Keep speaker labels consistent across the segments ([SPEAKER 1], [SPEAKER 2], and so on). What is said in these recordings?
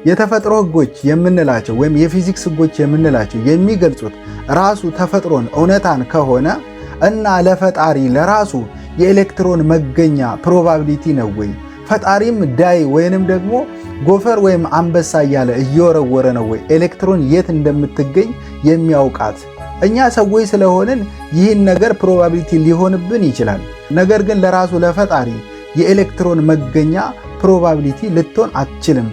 [SPEAKER 1] የተፈጥሮ ህጎች የምንላቸው ወይም የፊዚክስ ህጎች የምንላቸው የሚገልጹት ራሱ ተፈጥሮን እውነታን ከሆነ እና ለፈጣሪ ለራሱ የኤሌክትሮን መገኛ ፕሮባቢሊቲ ነው ወይ? ፈጣሪም ዳይ ወይንም ደግሞ ጎፈር ወይም አንበሳ እያለ እየወረወረ ነው ወይ ኤሌክትሮን የት እንደምትገኝ የሚያውቃት? እኛ ሰዎች ስለሆንን ይህን ነገር ፕሮባቢሊቲ ሊሆንብን ይችላል። ነገር ግን ለራሱ ለፈጣሪ የኤሌክትሮን መገኛ ፕሮባቢሊቲ ልትሆን አትችልም።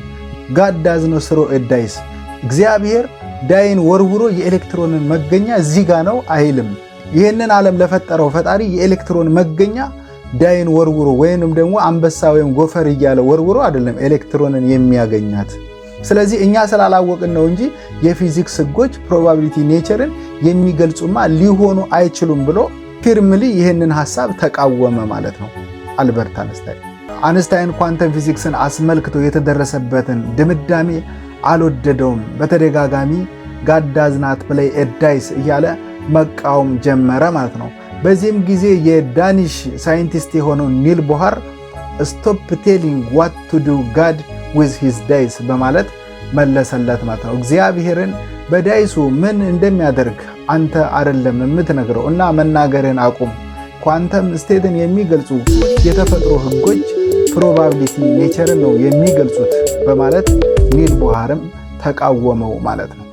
[SPEAKER 1] God does not throw a dice። እግዚአብሔር ዳይን ወርውሮ የኤሌክትሮንን መገኛ እዚህ ጋ ነው አይልም። ይህንን ዓለም ለፈጠረው ፈጣሪ የኤሌክትሮን መገኛ ዳይን ወርውሮ ወይንም ደግሞ አንበሳ ወይም ጎፈር እያለ ወርውሮ አይደለም ኤሌክትሮንን የሚያገኛት። ስለዚህ እኛ ስላላወቅን ነው እንጂ የፊዚክስ ህጎች ፕሮባቢሊቲ ኔቸርን የሚገልጹማ ሊሆኑ አይችሉም ብሎ ፊርምሊ ይህንን ሐሳብ ተቃወመ ማለት ነው አልበርት አንስታይን። አንስታይን ኳንተም ፊዚክስን አስመልክቶ የተደረሰበትን ድምዳሜ አልወደደውም። በተደጋጋሚ God does not play a dice እያለ መቃወም ጀመረ ማለት ነው። በዚህም ጊዜ የዳኒሽ ሳይንቲስት የሆነው ኒል ቦሃር ስቶፕ ቴሊንግ what to do God with his dice በማለት መለሰለት ማለት ነው። እግዚአብሔርን በዳይሱ ምን እንደሚያደርግ አንተ አይደለም የምትነግረው እና መናገርን አቁም። ኳንተም ስቴትን የሚገልጹ የተፈጥሮ ህጎች ፕሮባቢሊቲ ኔቸርን ነው የሚገልጹት በማለት ኒል ቦሃርም ተቃወመው ማለት ነው።